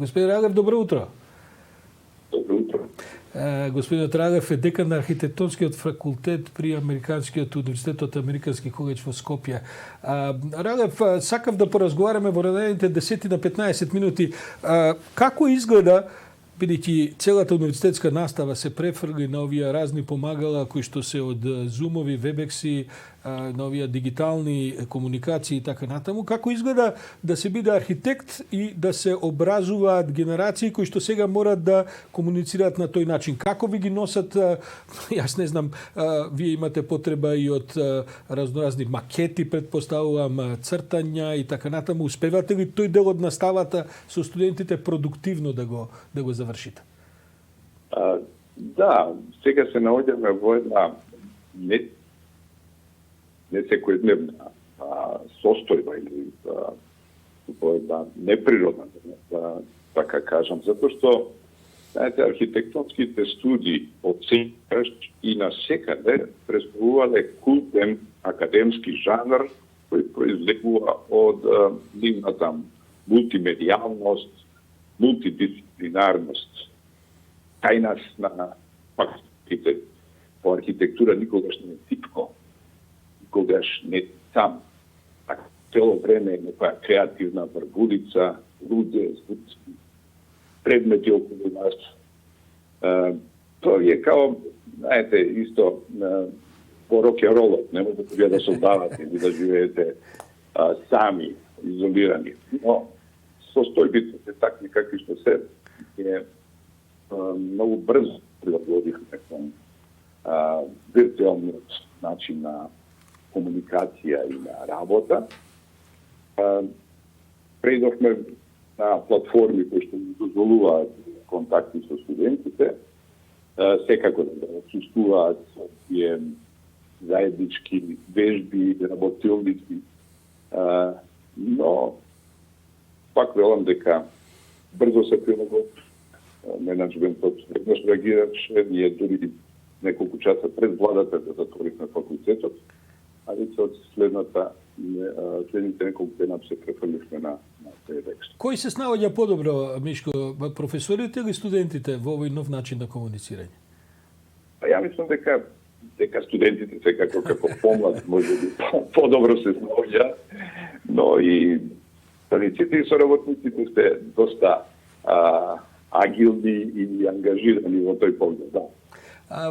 Господин Рагев, добро утро. Добро утро. Господин Рагев е декан на архитектонскиот факултет при Американскиот универзитет Американски колеж во Скопје. Рагев, сакав да поразговараме во наредните 10 на 15 минути. Како изгледа, бидејќи целата универзитетска настава се префрли на овие разни помагала кои што се од зумови, вебекси, на овие дигитални комуникации и така натаму, како изгледа да се биде архитект и да се образуваат генерации кои што сега морат да комуницираат на тој начин? Како ви ги носат, јас не знам, вие имате потреба и од разноразни макети, предпоставувам, цртања и така натаму. Успевате ли тој дел од наставата со студентите продуктивно да го завршите? Да, сега се наоѓаме во една не секојдневна состојба или во една неприродна, така кажам, затоа што знаете, архитектонските студии од секогаш и на секаде представувале култен академски жанр кој произлегува од нивната мултимедијалност, мултидисциплинарност. Кај нас на факултетите по архитектура никогаш не е типко, никогаш не е сам. Така цело време е некоја креативна врвулица, луѓе, звуци, предмети околу нас. Тоа е као, знаете, исто по рок-н-ролот, не можете вие да создавате или да живеете сами, изолирани. Но состојбите се такви какви што се многу брзо прилагодихме кон виртуелниот начин на комуникација и на работа. Преидовме на платформи кои што ни дозволуваат контакти со студентите, секако да присуствуваат тие заеднички вежби, работилници, но пак велам дека брзо се прилагод менеджментот веднаш реагираше, ние дури неколку часа пред владата да затворивме факултетот, а веќе од следните неколку дена се префрлихме на тој текст. Кој се снаоѓа подобро, Мишко, професорите или студентите во овој нов начин на комуницирање? Ја мислам дека студентите секако како помлад може би подобро се снаоѓа, но и стариците и соработниците се доста агилни и ангажирани во тој поглед. Да.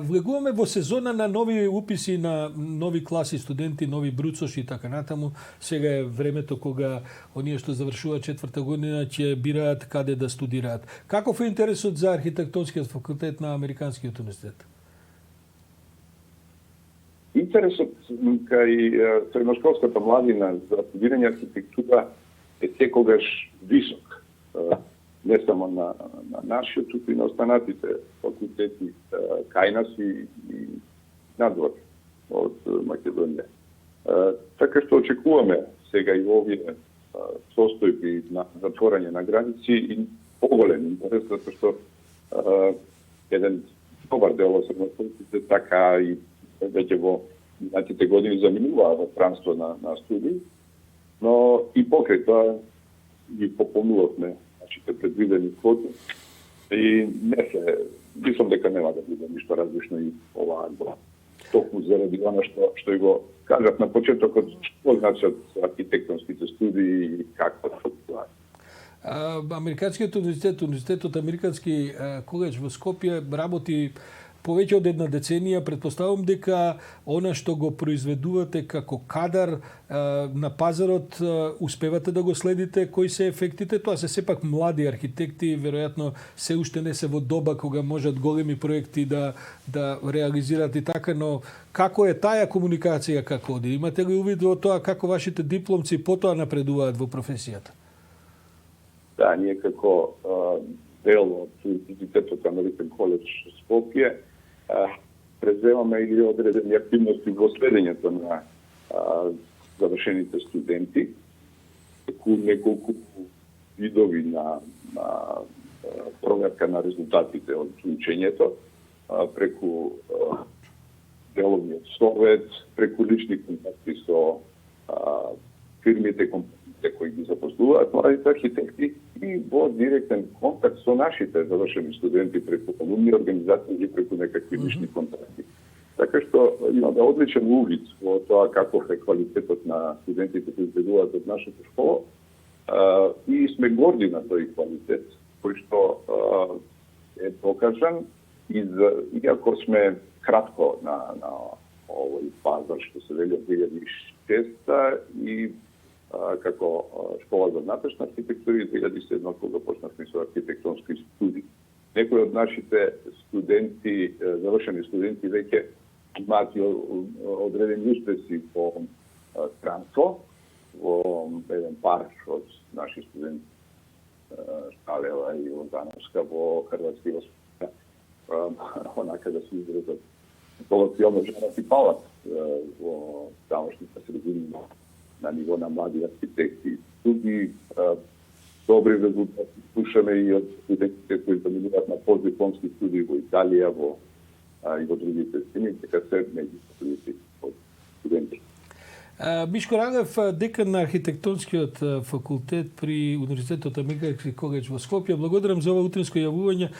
Влегуваме во сезона на нови уписи на нови класи студенти, нови бруцоши и така натаму. Сега е времето кога оние што завршуваат четврта година ќе бираат каде да студираат. Каков е интересот за архитектонскиот факултет на Американскиот универзитет? Интересот кај средношколската младина за студирање архитектура е секогаш висок. Не само на нашиот, туку и на останатите факултети кај нас и надвор од Македонија. Така што очекуваме сега и овие состојби на затворање на граници и поголем интерес, затоа што еден добар дел од средношколците така и веќе во минатите години заминуваа во странство на студии, но и покрај тоа ги пополнувавме нашите предвидени квоти и не се, мислам дека нема да биде ништо различно и оваа година. Токму заради она што и го кажав на почетокот, што значат архитектонските студии и какво тоа. Американскиот универзитетот Американски колеж во Скопје работи повеќе од една деценија. Претпоставувам дека она што го произведувате како кадар на пазарот успевате да го следите, кои се ефектите. Тоа се сепак млади архитекти, веројатно се уште не се во доба кога можат големи проекти да реализираат и така, но како е таа комуникација, како оди? Имате ли увид во тоа како вашите дипломци потоа напредуваат во професијата? Да, ние како дел од Универзитетот Американ коледж Скопје преземаме или одредени активности во следењето на завршените студенти, неколку видови на проверка на резултатите од учењето, преку деловниот совет, преку лични контакти со фирмите, студентите кои ги запослуваат младите архитекти и во директен контакт со нашите завршени студенти преку алумни организации или преку некакви лични контакти. Така што имаме одличен увид во тоа каков е квалитетот на студентите кои излегуваат од нашата школа и сме горди на тој квалитет, кој што е покажан иако сме кратко на овој пазар што се вели од 2006 и како школа за внатрешна архитектура и 2007 кога почнавме со архитектонски студии. Некои од нашите студенти, завршени студенти, веќе имаат одредени успеси по странство, во еден пар од наши студенти Шалева и Лозановска во Хрватски онака да се изразат колоквиално женат и палат во тамошните средини на ниво на млади архитекти. Туди добри резултати слушаме и од студентите кои заминуваат на постдипломски студии во Италија и во другите страни, така се меѓу студенти. Мишко Ралев, декан на архитектонскиот факултет при Универзитетот Американски коледж во Скопје. Благодарам за ова утринско јавување.